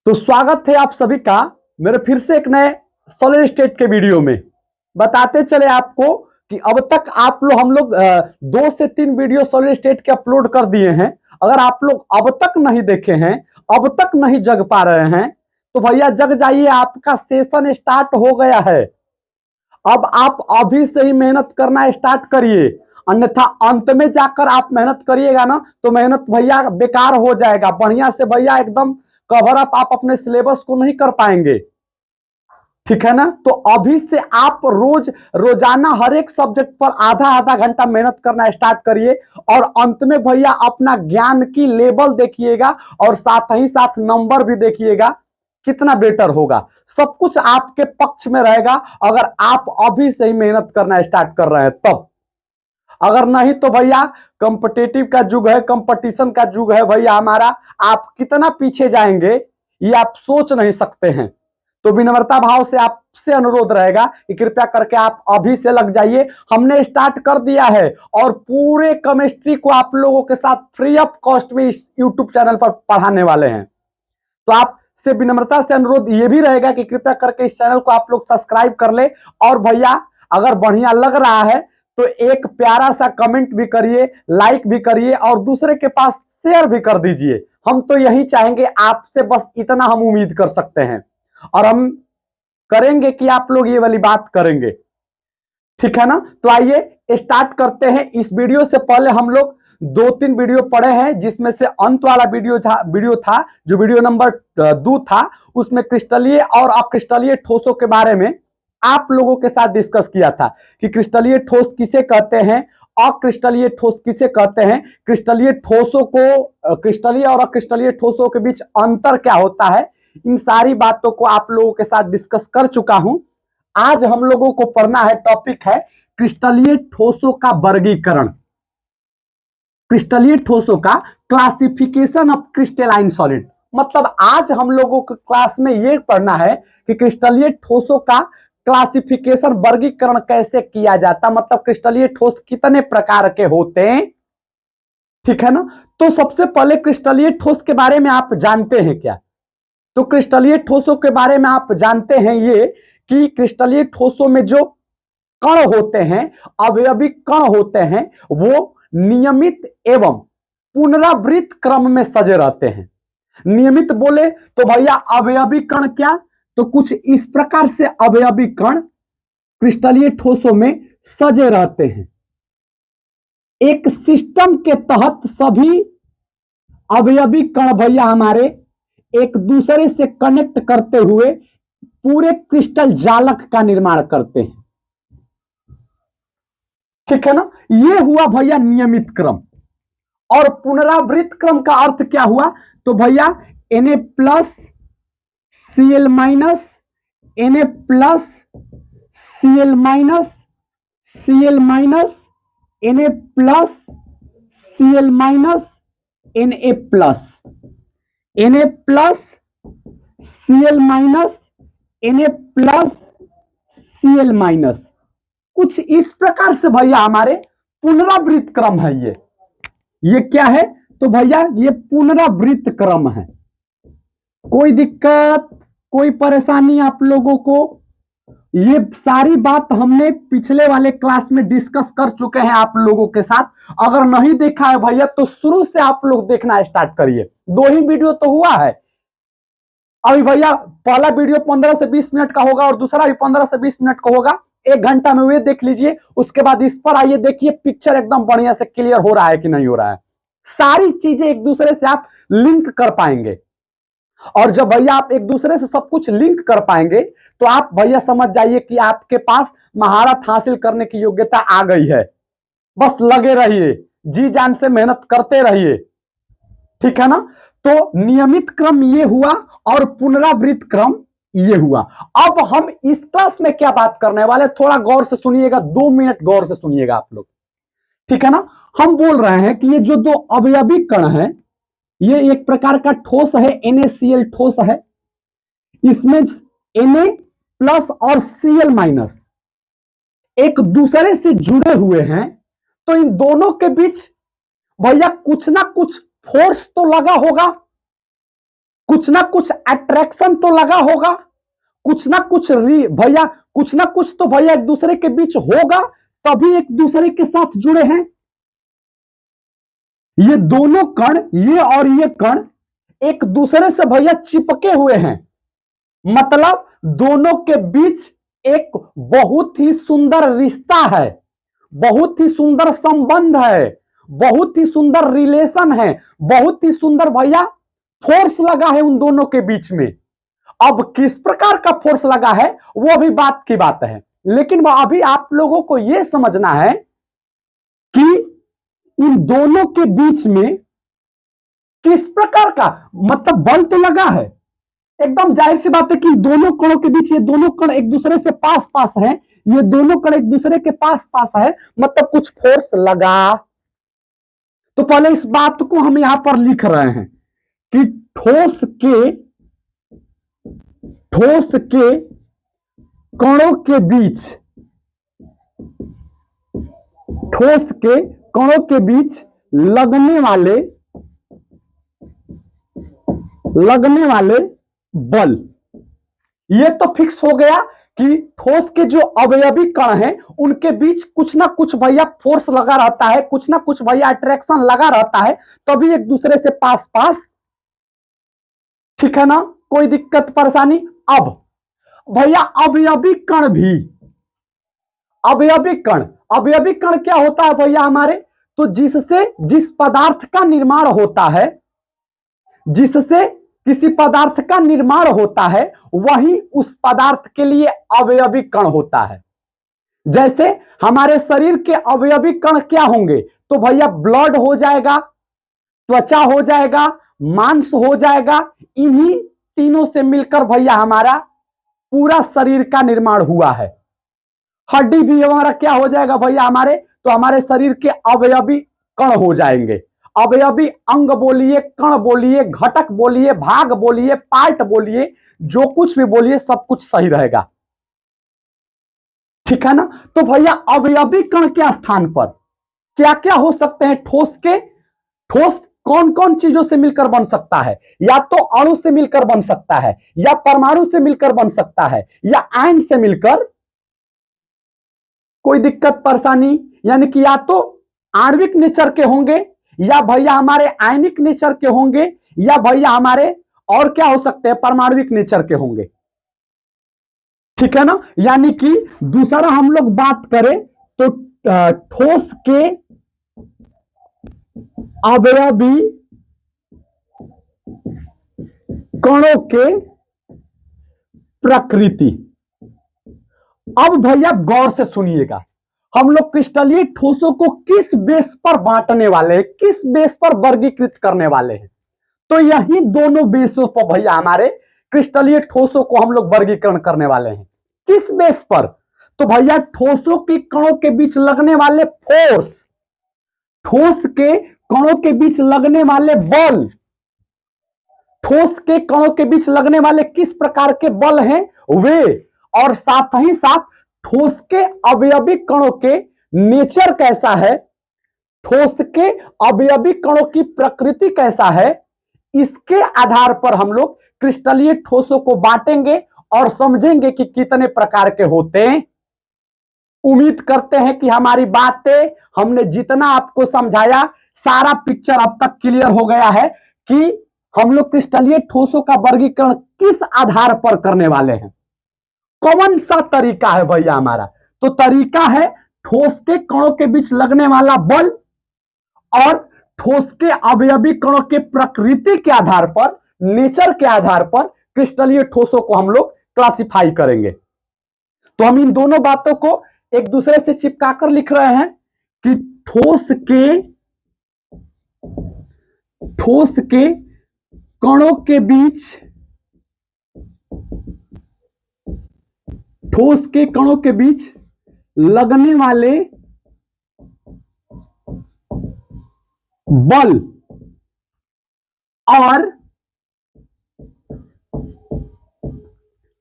तो स्वागत है आप सभी का मेरे फिर से एक नए सॉलिड स्टेट के वीडियो में। बताते चले आपको कि अब तक हम लोग 2 से 3 वीडियो सॉलिड स्टेट के अपलोड कर दिए हैं। अगर आप लोग अब तक नहीं देखे हैं, अब तक नहीं जग पा रहे हैं, तो भैया जग जाइए, आपका सेशन स्टार्ट हो गया है। अब आप अभी से ही मेहनत करना स्टार्ट करिए, अन्यथा अंत में जाकर आप मेहनत करिएगा ना तो मेहनत भैया बेकार हो जाएगा। बढ़िया से भैया एकदम कवर अप आप अपने सिलेबस को नहीं कर पाएंगे, ठीक है ना। तो अभी से आप रोजाना हर एक सब्जेक्ट पर आधा आधा घंटा मेहनत करना स्टार्ट करिए, और अंत में भैया अपना ज्ञान की लेवल देखिएगा और साथ ही साथ नंबर भी देखिएगा, कितना बेटर होगा। सब कुछ आपके पक्ष में रहेगा अगर आप अभी से ही मेहनत करना स्टार्ट कर रहे हैं तब। अगर नहीं तो भैया कॉम्पिटिटिव का युग है, कंपटीशन का युग है भैया हमारा, आप कितना पीछे जाएंगे ये आप सोच नहीं सकते हैं। तो विनम्रता भाव से आपसे अनुरोध रहेगा कि कृपया करके आप अभी से लग जाइए। हमने स्टार्ट कर दिया है और पूरे केमिस्ट्री को आप लोगों के साथ फ्री ऑफ कॉस्ट में इस यूट्यूब चैनल पर पढ़ाने वाले हैं। तो आप से विनम्रता से अनुरोध ये भी रहेगा कि कृपया करके इस चैनल को आप लोग सब्सक्राइब कर ले, और भैया अगर बढ़िया लग रहा है तो एक प्यारा सा कमेंट भी करिए, लाइक भी करिए और दूसरे के पास शेयर भी कर दीजिए। हम तो यही चाहेंगे आपसे, बस इतना हम उम्मीद कर सकते हैं, और हम करेंगे कि आप लोग ये वाली बात करेंगे, ठीक है ना। तो आइए स्टार्ट करते हैं। इस वीडियो से पहले हम लोग 2-3 वीडियो पढ़े हैं, जिसमें से अंत वाला वीडियो था जो वीडियो नंबर 2 था, उसमें क्रिस्टलीय और अक्रिस्टलीय ठोसों के बारे में आप लोगों के साथ डिस्कस किया था कि क्रिस्टलीय ठोस किसे कहते हैं, अक्रिस्टलीय ठोस किसे कहते हैं, क्रिस्टलीय ठोसों को, क्रिस्टलीय और अक्रिस्टलीय ठोसों के बीच अंतर क्या होता है। इन सारी बातों को आप लोगों के साथ डिस्कस कर चुका हूं। आज हम लोगों को पढ़ना है, टॉपिक है क्रिस्टलीय ठोसों का वर्गीकरण, क्रिस्टलीय ठोसों का क्लासिफिकेशन ऑफ क्रिस्टलाइन सॉलिड। मतलब आज हम लोगों को क्लास में यह पढ़ना है कि क्रिस्टलीय ठोसों का क्लासिफिकेशन, वर्गीकरण कैसे किया जाता, मतलब क्रिस्टलीय ठोस कितने प्रकार के होते हैं, ठीक है ना। तो सबसे पहले क्रिस्टलीय ठोस के बारे में आप जानते हैं क्या? तो क्रिस्टलीय ठोसों के बारे में आप जानते हैं ये कि क्रिस्टलीय ठोसों में जो कण होते हैं, अवयवी कण होते हैं, वो नियमित एवं पुनरावृत्त क्रम में सजे रहते हैं। नियमित बोले तो भैया अवयवी कण क्या, तो कुछ इस प्रकार से अवयवी कण क्रिस्टलीय ठोसों में सजे रहते हैं। एक सिस्टम के तहत सभी अवयवी कण भैया हमारे एक दूसरे से कनेक्ट करते हुए पूरे क्रिस्टल जालक का निर्माण करते हैं, ठीक है ना। यह हुआ भैया नियमित क्रम। और पुनरावृत्त क्रम का अर्थ क्या हुआ, तो भैया Na plus Cl minus, Na plus Cl minus, Cl minus, Na plus Cl minus, Na plus, Na plus Cl minus, Na plus Cl minus, कुछ इस प्रकार से भैया हमारे पुनरावृत्त क्रम है। ये क्या है, तो भैया ये पुनरावृत्त क्रम है। कोई दिक्कत, कोई परेशानी आप लोगों को? ये सारी बात हमने पिछले वाले क्लास में डिस्कस कर चुके हैं आप लोगों के साथ। अगर नहीं देखा है भैया तो शुरू से आप लोग देखना स्टार्ट करिए। 2 ही वीडियो तो हुआ है अभी भैया, पहला वीडियो 15 से 20 मिनट का होगा और दूसरा भी 15 से 20 मिनट का होगा। 1 घंटा में वे देख लीजिए, उसके बाद इस पर आइए, देखिए पिक्चर एकदम बढ़िया से क्लियर हो रहा है कि नहीं हो रहा है। सारी चीजें एक दूसरे से आप लिंक कर पाएंगे, और जब भैया आप एक दूसरे से सब कुछ लिंक कर पाएंगे तो आप भैया समझ जाइए कि आपके पास महारत हासिल करने की योग्यता आ गई है। बस लगे रहिए, जी जान से मेहनत करते रहिए, ठीक है ना। तो नियमित क्रम ये हुआ और पुनरावृत्त क्रम ये हुआ। अब हम इस क्लास में क्या बात करने वाले, थोड़ा गौर से सुनिएगा, 2 मिनट गौर से सुनिएगा आप लोग, ठीक है ना। हम बोल रहे हैं कि ये जो 2 अवयवी कण है, ये एक प्रकार का ठोस है, NaCl ठोस है। इसमें Na प्लस और Cl माइनस एक दूसरे से जुड़े हुए हैं, तो इन दोनों के बीच भैया कुछ ना कुछ फोर्स तो लगा होगा, कुछ ना कुछ अट्रैक्शन तो लगा होगा, कुछ ना कुछ भैया कुछ ना कुछ तो भैया एक दूसरे के बीच होगा, तभी एक दूसरे के साथ जुड़े हैं। ये दोनों कण, ये और ये कण एक दूसरे से भैया चिपके हुए हैं, मतलब दोनों के बीच एक बहुत ही सुंदर रिश्ता है, बहुत ही सुंदर संबंध है, बहुत ही सुंदर रिलेशन है, बहुत ही सुंदर भैया फोर्स लगा है उन दोनों के बीच में। अब किस प्रकार का फोर्स लगा है वो भी बात की बात है, लेकिन अभी आप लोगों को यह समझना है कि इन दोनों के बीच में किस प्रकार का मतलब बल तो लगा है। एकदम जाहिर सी बात है कि दोनों कणों के बीच, ये दोनों कण एक दूसरे से पास पास हैं, ये दोनों कण एक दूसरे के पास पास है, मतलब कुछ फोर्स लगा। तो पहले इस बात को हम यहां पर लिख रहे हैं कि ठोस के कणों के बीच, ठोस के कणों के बीच लगने वाले बल, ये तो फिक्स हो गया कि ठोस के जो अवयवी कण हैं उनके बीच कुछ ना कुछ भैया फोर्स लगा रहता है, कुछ ना कुछ भैया अट्रैक्शन लगा रहता है, तभी एक दूसरे से पास पास, ठीक है ना, कोई दिक्कत परेशानी। अब भैया अवयवी कण भी, अवयवी कण क्या होता है भैया हमारे, तो जिस पदार्थ का निर्माण होता है, जिससे किसी पदार्थ का निर्माण होता है, वही उस पदार्थ के लिए अवयवी कण होता है। जैसे हमारे शरीर के अवयवी कण क्या होंगे, तो भैया ब्लड हो जाएगा, त्वचा हो जाएगा, मांस हो जाएगा, इन्हीं तीनों से मिलकर भैया हमारा पूरा शरीर का निर्माण हुआ है। हड्डी भी हमारा क्या हो जाएगा भैया हमारे, तो हमारे शरीर के अवयवी कण हो जाएंगे। अवयवी अंग बोलिए, कण बोलिए, घटक बोलिए, भाग बोलिए, पार्ट बोलिए, जो कुछ भी बोलिए सब कुछ सही रहेगा, ठीक है ना। तो भैया अवयवी कण के स्थान पर क्या क्या हो सकते हैं ठोस के, ठोस कौन कौन चीजों से मिलकर बन सकता है, या तो अणु से मिलकर बन सकता है, या परमाणु से मिलकर बन सकता है, या आयन से मिलकर, कोई दिक्कत परेशानी, यानी कि या तो आणविक नेचर के होंगे, या भैया हमारे आयनिक नेचर के होंगे, या भैया हमारे और क्या हो सकते हैं परमाणविक नेचर के होंगे, ठीक है ना। यानी कि दूसरा हम लोग बात करें तो ठोस के अवयवी कणों के प्रकृति। अब भैया गौर से सुनिएगा, हम लोग क्रिस्टलीय ठोसों को किस बेस पर बांटने वाले हैं, किस बेस पर वर्गीकृत करने वाले हैं, तो यही दोनों बेसों पर भैया हमारे क्रिस्टलीय ठोसों को हम लोग वर्गीकरण करने वाले हैं। किस बेस पर, तो भैया ठोसों के कणों के बीच लगने वाले फोर्स, ठोस के कणों के बीच लगने वाले बल, ठोस के कणों के बीच लगने वाले किस प्रकार के बल हैं वे, और साथ ही साथ ठोस के अवयवी कणों के नेचर कैसा है, ठोस के अवयवी कणों की प्रकृति कैसा है, इसके आधार पर हम लोग क्रिस्टलीय ठोसों को बांटेंगे और समझेंगे कि कितने प्रकार के होते हैं। उम्मीद करते हैं कि हमारी बातें हमने जितना आपको समझाया, सारा पिक्चर अब तक क्लियर हो गया है कि हम लोग क्रिस्टलीय ठोसों का वर्गीकरण किस आधार पर करने वाले हैं, कौन सा तरीका है भैया हमारा। तो तरीका है ठोस के कणों के बीच लगने वाला बल और ठोस के अवयवी कणों के प्रकृति के आधार पर, नेचर के आधार पर क्रिस्टलीय ठोसों को हम लोग क्लासिफाई करेंगे। तो हम इन दोनों बातों को एक दूसरे से चिपकाकर लिख रहे हैं कि ठोस के कणों के बीच, ठोस के कणों के बीच लगने वाले बल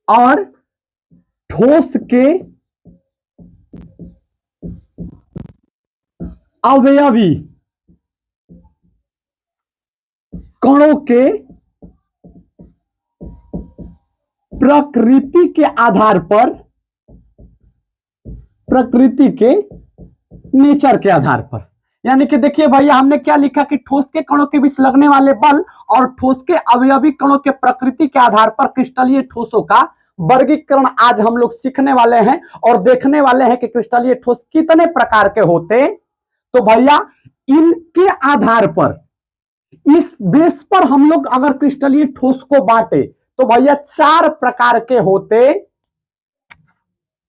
और ठोस के अवयवी कणों के प्रकृति के आधार पर, प्रकृति के नेचर के आधार पर, यानी कि देखिए भैया हमने क्या लिखा कि ठोस के कणों के बीच लगने वाले बल और ठोस के अवयवी कणों के प्रकृति के आधार पर क्रिस्टलीय ठोसों का वर्गीकरण आज हम लोग सीखने वाले हैं और देखने वाले हैं कि क्रिस्टलीय ठोस कितने प्रकार के होते। तो भैया इनके आधार पर, इस बेस पर हम लोग अगर क्रिस्टलीय ठोस को बांटे तो भैया 4 प्रकार के होते।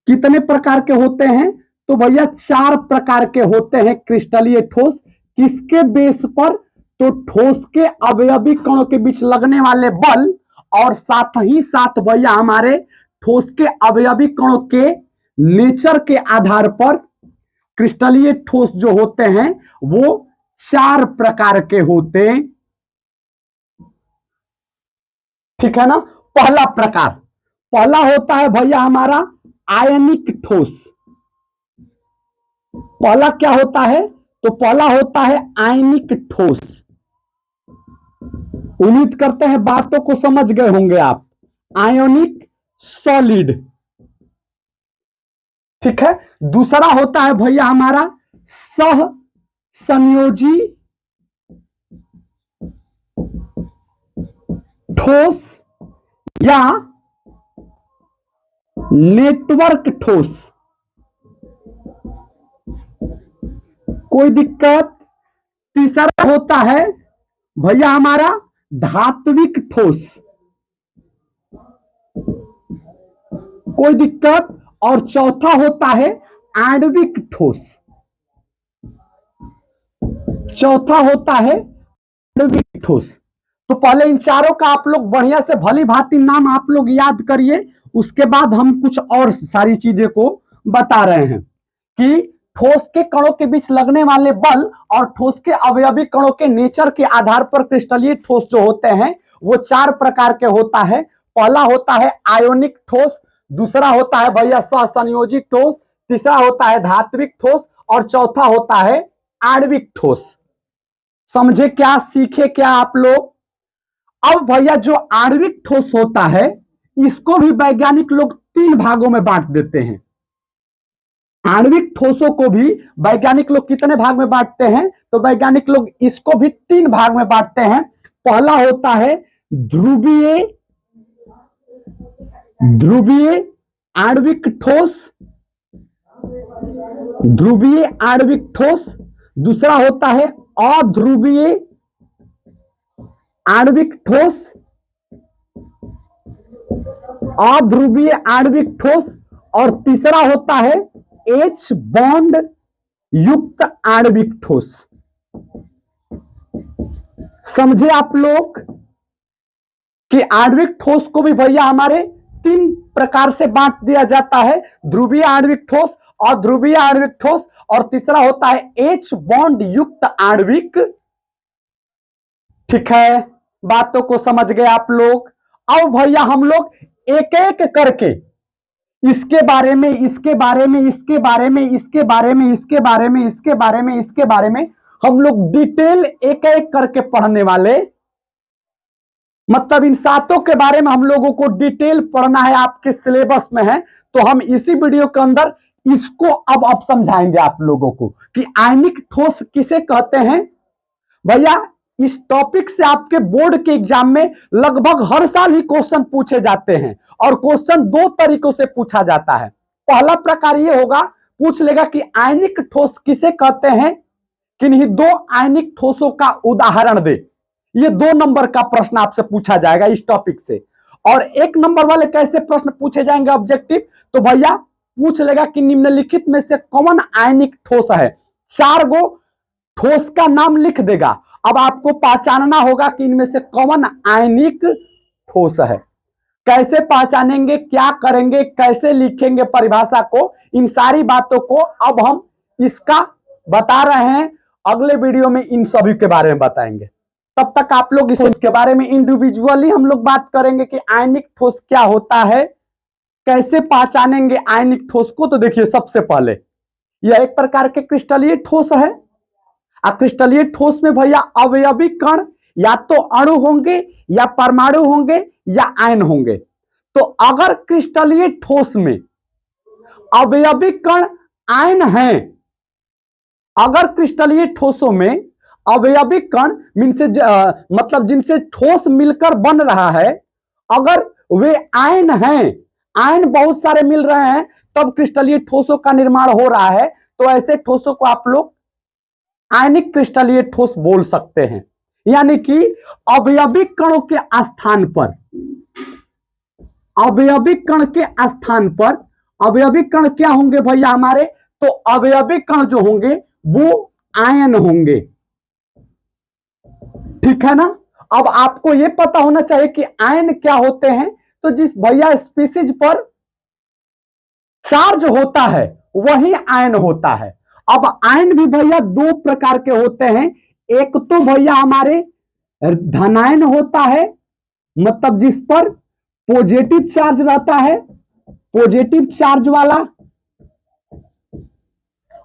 कितने प्रकार के होते हैं? तो भैया 4 प्रकार के होते हैं क्रिस्टलीय ठोस। किसके बेस पर? तो ठोस के अवयवी कणों के बीच लगने वाले बल और साथ ही साथ भैया हमारे ठोस के अवयवी कणों के नेचर के आधार पर क्रिस्टलीय ठोस जो होते हैं वो 4 प्रकार के होते। ठीक है ना। पहला प्रकार, पहला होता है भैया हमारा आयनिक ठोस। पहला क्या होता है? तो पहला होता है आयनिक ठोस। उम्मीद करते हैं बातों को समझ गए होंगे आप। Ionic solid. ठीक है। दूसरा होता है भैया हमारा सह संयोजी ठोस या नेटवर्क ठोस। कोई दिक्कत? तीसरा होता है भैया हमारा धात्विक ठोस। कोई दिक्कत? और चौथा होता है आणविक ठोस। चौथा होता है आणविक ठोस। तो पहले इन चारों का आप लोग बढ़िया से भली भांति नाम आप लोग याद करिए, उसके बाद हम कुछ और सारी चीजें को बता रहे हैं कि ठोस के कणों के बीच लगने वाले बल और ठोस के अवयवी कणों के नेचर के आधार पर क्रिस्टलीय ठोस जो होते हैं वो 4 प्रकार के होता है। पहला होता है आयोनिक ठोस, दूसरा होता है भैया सहसंयोजी ठोस, तीसरा होता है धात्विक ठोस और चौथा होता है आणविक ठोस। समझे क्या? सीखे क्या आप लोग? अब भैया जो आणविक ठोस होता है इसको भी वैज्ञानिक लोग 3 भागों में बांट देते हैं। आणविक ठोसों को भी वैज्ञानिक लोग कितने भाग में बांटते हैं? तो वैज्ञानिक लोग इसको भी 3 भाग में बांटते हैं। पहला होता है ध्रुवीय, ध्रुवीय आणविक ठोस, ध्रुवीय आणविक ठोस। दूसरा होता है अध्रुवीय आणविक ठोस, अध्रुवीय आणविक ठोस। और तीसरा होता है H बॉन्ड युक्त आणविक ठोस। समझे आप लोग कि आणविक ठोस को भी भैया हमारे 3 प्रकार से बांट दिया जाता है। ध्रुवीय आणविक ठोस, अध्रुवीय आणविक ठोस और तीसरा होता है H बॉन्ड युक्त आणविक। ठीक है, बातों को समझ गए आप लोग। अब भैया हम लोग एक एक करके इसके बारे में, इसके बारे में, इसके बारे में, इसके बारे में, इसके बारे में, इसके बारे में, इसके बारे में हम लोग डिटेल एक एक करके पढ़ने वाले। मतलब इन 7 के बारे में हम लोगों को डिटेल पढ़ना है, आपके सिलेबस में है। तो हम इसी वीडियो के अंदर इसको अब समझाएंगे आप लोगों को कि आयनिक ठोस किसे कहते हैं। भैया इस टॉपिक से आपके बोर्ड के एग्जाम में लगभग हर साल ही क्वेश्चन पूछे जाते हैं और क्वेश्चन 2 तरीकों से पूछा जाता है। पहला प्रकार ये होगा, पूछ लेगा कि आयनिक ठोस किसे कहते हैं, किन्हीं 2 आयनिक ठोसों का उदाहरण दे। ये 2 नंबर का प्रश्न आपसे पूछा जाएगा इस टॉपिक से। और 1 नंबर वाले कैसे प्रश्न पूछे जाएंगे ऑब्जेक्टिव? तो भैया पूछ लेगा कि निम्नलिखित में से कौन आयनिक ठोस है। 4 गो ठोस का नाम लिख देगा। अब आपको पहचानना होगा कि इनमें से कौन आयनिक ठोस है। कैसे पहचानेंगे, क्या करेंगे, कैसे लिखेंगे परिभाषा को, इन सारी बातों को अब हम इसका बता रहे हैं। अगले वीडियो में इन सभी के बारे में बताएंगे। तब तक आप लोग इसके बारे में इंडिविजुअली हम लोग बात करेंगे कि आयनिक ठोस क्या होता है, कैसे पहचानेंगे आयनिक ठोस को। तो देखिए, सबसे पहले यह एक प्रकार के क्रिस्टलीय ठोस है। क्रिस्टलीय ठोस में भैया अवयवी कण या तो अणु होंगे या परमाणु होंगे या आयन होंगे। तो अगर क्रिस्टलीय ठोस में अवयवी कण आयन है, अगर क्रिस्टलीय ठोसों में अवयवी कण मीन्स मतलब जिनसे ठोस मिलकर बन रहा है, अगर वे आयन हैं, आयन बहुत सारे मिल रहे हैं तब क्रिस्टलीय ठोसों का निर्माण हो रहा है, तो ऐसे ठोसों को आप लोग आयनिक क्रिस्टलीय ठोस बोल सकते हैं। यानी कि अवयवी कणों के स्थान पर, अवयवी कण के स्थान पर अवयवी कण क्या होंगे भैया हमारे, तो अवयवी कण जो होंगे वो आयन होंगे। ठीक है ना। अब आपको यह पता होना चाहिए कि आयन क्या होते हैं, तो जिस भैया स्पीसीज पर चार्ज होता है वही आयन होता है। अब आयन भी भैया दो प्रकार के होते हैं, एक तो भैया हमारे धनायन होता है, मतलब जिस पर पॉजिटिव चार्ज रहता है, पॉजिटिव चार्ज वाला,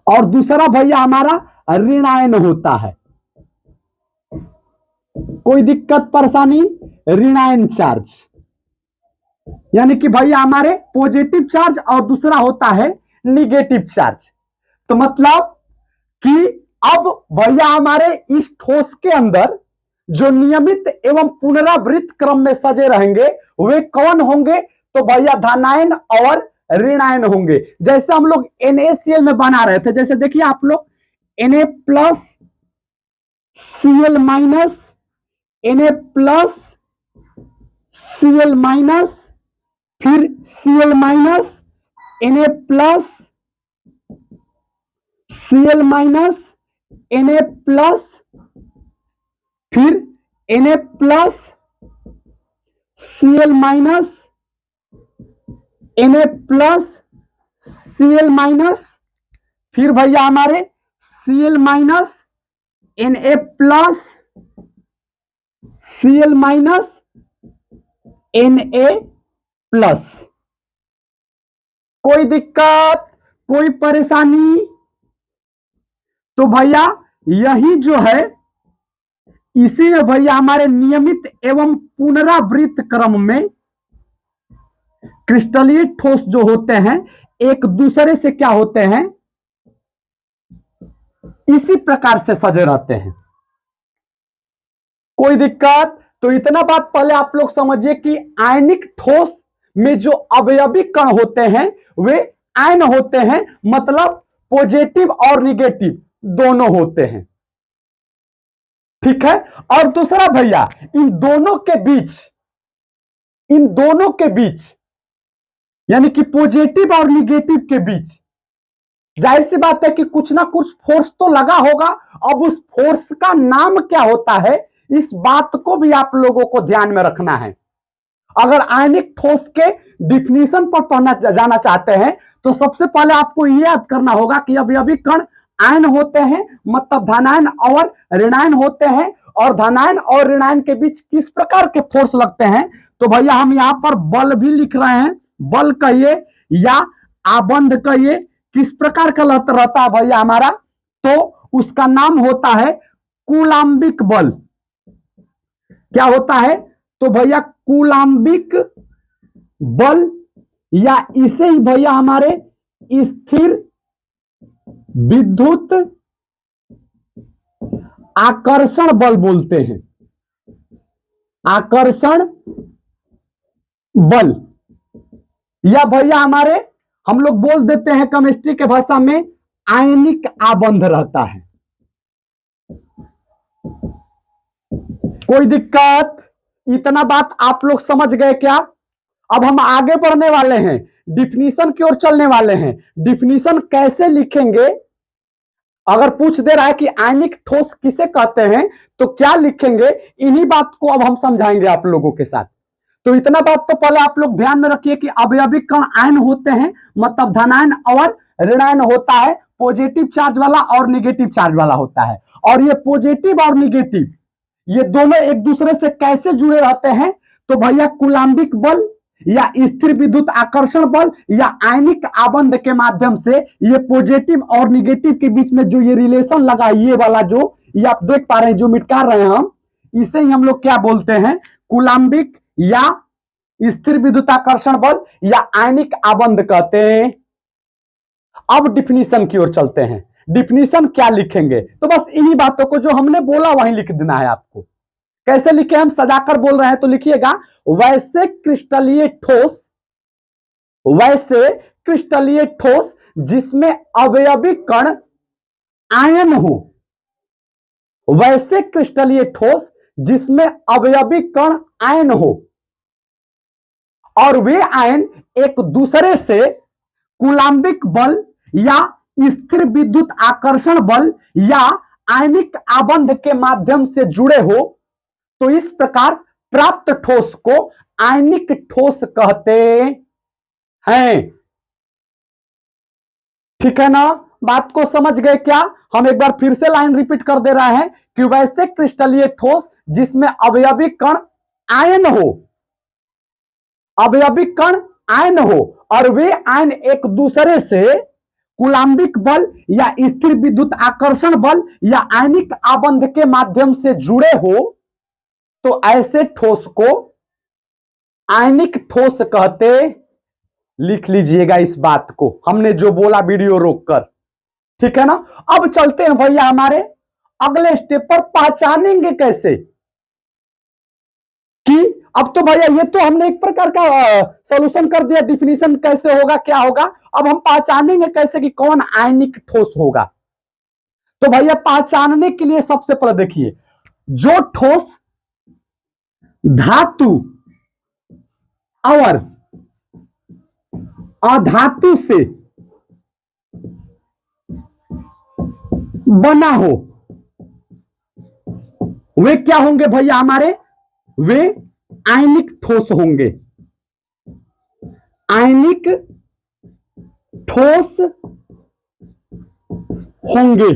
और दूसरा भैया हमारा ऋणायन होता है। कोई दिक्कत परेशानी, ऋणायन चार्ज यानी कि भैया हमारे पॉजिटिव चार्ज और दूसरा होता है निगेटिव चार्ज। तो मतलब कि अब भैया हमारे इस ठोस के अंदर जो नियमित एवं पुनरावृत्त क्रम में सजे रहेंगे वे कौन होंगे, तो भैया धनायन और ऋणायन होंगे। जैसे हम लोग NaCl में बना रहे थे, जैसे देखिए आप लोग Na plus Cl minus, Na plus Cl minus, फिर Cl minus, Na plus Cl minus, Na plus, फिर Na plus Cl minus, Na plus Cl minus, फिर भैया हमारे Cl minus, Na plus Cl minus, Na plus. कोई दिक्कत, कोई परेशानी, तो भैया यही जो है इसी में भैया हमारे नियमित एवं पुनरावृत्त क्रम में क्रिस्टलीय ठोस जो होते हैं एक दूसरे से क्या होते हैं, इसी प्रकार से सजे रहते हैं। कोई दिक्कत, तो इतना बात पहले आप लोग समझिए कि आयनिक ठोस में जो अवयवी कण होते हैं वे आयन होते हैं, मतलब पॉजिटिव और निगेटिव दोनों होते हैं। ठीक है। और दूसरा भैया इन दोनों के बीच यानी कि पॉजिटिव और निगेटिव के बीच जाहिर सी बात है कि कुछ ना कुछ फोर्स तो लगा होगा। अब उस फोर्स का नाम क्या होता है, इस बात को भी आप लोगों को ध्यान में रखना है। अगर आयनिक ठोस के डिफिनीशन पर पढ़ना जाना चाहते हैं तो सबसे पहले आपको यह याद करना होगा कि अवयवी कण आयन होते हैं, मतलब धनायन और ऋणायन होते हैं, और धनायन और ऋणायन के बीच किस प्रकार के फोर्स लगते हैं। तो भैया हम यहां पर बल भी लिख रहे हैं, बल कहिए या आबंध कहिए, किस प्रकार का रहता है भैया हमारा, तो उसका नाम होता है कूलाम्बिक बल। क्या होता है, तो भैया कूलाम्बिक बल, या इसे ही भैया हमारे स्थिर विद्युत आकर्षण बल बोलते हैं। आकर्षण बल, या भैया हमारे हम लोग बोल देते हैं केमिस्ट्री के भाषा में आयनिक आबंध रहता है। कोई दिक्कत, इतना बात आप लोग समझ गए क्या। अब हम आगे बढ़ने वाले हैं, डिफिनीशन की ओर चलने वाले हैं। डिफिनीशन कैसे लिखेंगे, अगर पूछ दे रहा है कि आयनिक ठोस किसे कहते हैं तो क्या लिखेंगे, इन्हीं बात को अब हम समझाएंगे आप लोगों के साथ। तो इतना बात तो पहले आप लोग ध्यान में रखिए कि अवयवी कण आयन होते हैं, मतलब धनायन और ऋणायन होता है, पॉजिटिव चार्ज वाला और निगेटिव चार्ज वाला होता है। और ये पॉजिटिव और निगेटिव ये दोनों एक दूसरे से कैसे जुड़े रहते हैं, तो भैया कूलाम्बिक बल या स्थिर विद्युत आकर्षण बल या आयनिक आबंध के माध्यम से ये पॉजिटिव और निगेटिव के बीच में जो ये रिलेशन लगा, ये वाला जो ये आप देख पा रहे हैं जो मिटका रहे हैं हम, इसे ही हम लोग क्या बोलते हैं, कूलाम्बिक या स्थिर विद्युताकर्षण बल या आयनिक आबंध कहते हैं। अब डिफिनीशन की ओर चलते हैं। डिफिनीशन क्या लिखेंगे, तो बस इन्हीं बातों को जो हमने बोला वहीं लिख देना है आपको। कैसे लिखे, हम सजाकर बोल रहे हैं तो लिखिएगा, वैसे क्रिस्टलीय ठोस, वैसे क्रिस्टलीय ठोस जिसमें अवयवी कण आयन हो, वैसे क्रिस्टलीय ठोस जिसमें अवयवी कण आयन हो और वे आयन एक दूसरे से कूलाम्बिक बल या स्थिर विद्युत आकर्षण बल या आयनिक आबंध के माध्यम से जुड़े हो, तो इस प्रकार प्राप्त ठोस को आयनिक ठोस कहते हैं। ठीक है ना, बात को समझ गए क्या? हम एक बार फिर से लाइन रिपीट कर दे रहे हैं कि वैसे क्रिस्टलीय ठोस जिसमें अवयवी कण आयन हो, अवयवी कण आयन हो और वे आयन एक दूसरे से कूलाम्बिक बल या स्थिर विद्युत आकर्षण बल या आयनिक आबंध के माध्यम से जुड़े हो, तो ऐसे ठोस को आयनिक ठोस कहते। लिख लीजिएगा इस बात को, हमने जो बोला वीडियो रोककर। ठीक है ना, अब चलते हैं भैया हमारे अगले स्टेप पर। पहचानेंगे कैसे कि अब तो भैया ये तो हमने एक प्रकार का सॉल्यूशन कर दिया, डिफिनीशन कैसे होगा क्या होगा। अब हम पहचानेंगे कैसे कि कौन आयनिक ठोस होगा। तो भैया पहचानने के लिए सबसे पहले देखिए, जो ठोस धातु और अधातु से बना हो, वे क्या होंगे भैया हमारे, वे आयनिक ठोस होंगे। आयनिक ठोस होंगे।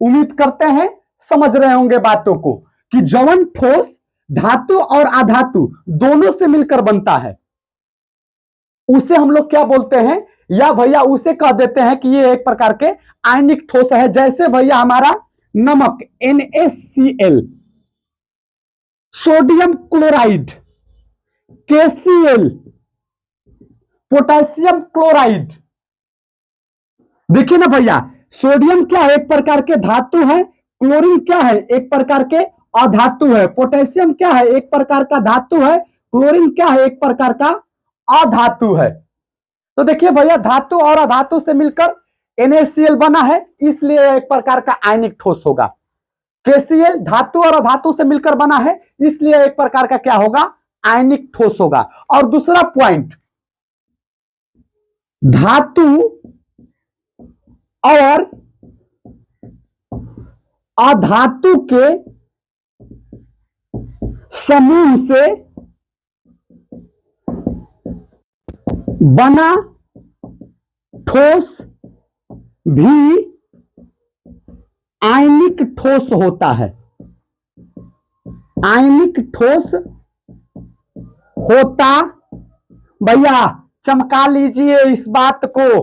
उम्मीद करते हैं समझ रहे होंगे बातों को कि जवन ठोस धातु और अधातु दोनों से मिलकर बनता है उसे हम लोग क्या बोलते हैं, या भैया उसे कह देते हैं कि ये एक प्रकार के आयनिक ठोस है। जैसे भैया हमारा नमक NaCl, sodium chloride KCl, potassium chloride. देखिए ना भैया, सोडियम क्या है, एक प्रकार के धातु है। क्लोरीन क्या है, एक प्रकार के अधातु है। पोटेशियम क्या है, एक प्रकार का धातु है। क्लोरीन क्या है, एक प्रकार का अधातु है। तो देखिए भैया, धातु और अधातु से मिलकर NaCl बना है, इसलिए एक प्रकार का आयनिक ठोस होगा। KCl धातु और अधातु से मिलकर बना है, इसलिए एक प्रकार का क्या होगा, आयनिक ठोस होगा। और दूसरा पॉइंट, धातु और अधातु के समूह से बना ठोस भी आयनिक ठोस होता है। आयनिक ठोस होता, भैया चमका लीजिए इस बात को,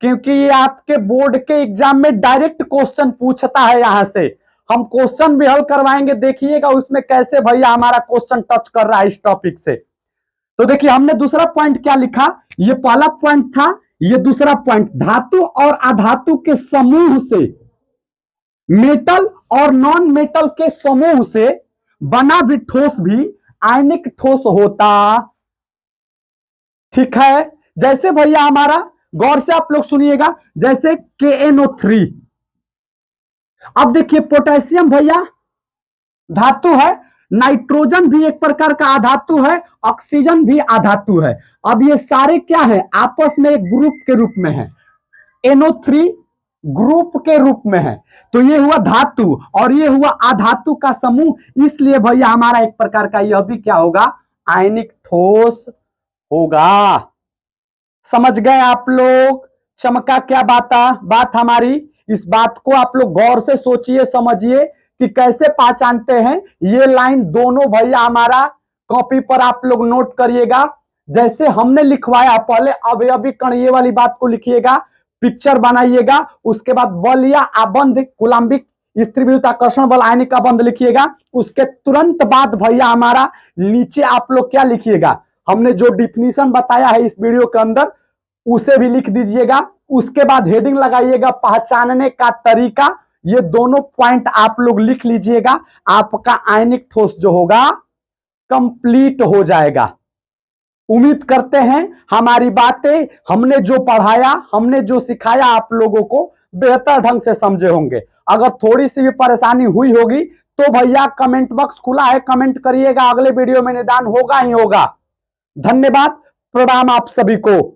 क्योंकि ये आपके बोर्ड के एग्जाम में डायरेक्ट क्वेश्चन पूछता है। यहां से हम क्वेश्चन भी हल करवाएंगे, देखिएगा उसमें कैसे भैया हमारा क्वेश्चन टच कर रहा है इस टॉपिक से। तो देखिए, हमने दूसरा पॉइंट क्या लिखा, ये पहला पॉइंट था, ये दूसरा पॉइंट, धातु और अधातु के समूह से, मेटल और नॉन मेटल के समूह से बना भी ठोस भी आयनिक ठोस होता। ठीक है, जैसे भैया हमारा, गौर से आप लोग सुनिएगा, जैसे KNO3। अब देखिए, पोटेशियम भैया धातु है, नाइट्रोजन भी एक प्रकार का अधातु है, ऑक्सीजन भी अधातु है। अब ये सारे क्या है, आपस में एक ग्रुप के रूप में है, NO3 ग्रुप के रूप में है। तो ये हुआ धातु और ये हुआ अधातु का समूह, इसलिए भैया हमारा एक प्रकार का यह भी क्या होगा, आयनिक ठोस होगा। समझ गए आप लोग? चमका क्या बात हमारी? इस बात को आप लोग गौर से सोचिए, समझिए कि कैसे पहचानते हैं। ये लाइन दोनों भैया हमारा कॉपी पर आप लोग नोट करिएगा, जैसे हमने लिखवाया। पहले अवयवी कण, ये वाली बात को लिखिएगा, पिक्चर बनाइएगा, उसके बाद बल या आबंध, कूलाम्बिक स्थिर विद्युत आकर्षण बल, आयनिक आबंध लिखिएगा। उसके तुरंत बाद भैया हमारा नीचे आप लोग क्या लिखिएगा, हमने जो डिफिनीशन बताया है इस वीडियो के अंदर उसे भी लिख दीजिएगा। उसके बाद हेडिंग लगाइएगा पहचानने का तरीका। ये दोनों पॉइंट आप लोग लिख लीजिएगा, आपका आयनिक ठोस जो होगा कंप्लीट हो जाएगा। उम्मीद करते हैं हमारी बातें, हमने जो पढ़ाया, हमने जो सिखाया आप लोगों को बेहतर ढंग से समझे होंगे। अगर थोड़ी सी भी परेशानी हुई होगी तो भैया कमेंट बॉक्स खुला है, कमेंट करिएगा, अगले वीडियो में निदान होगा ही होगा। धन्यवाद, प्रणाम आप सभी को।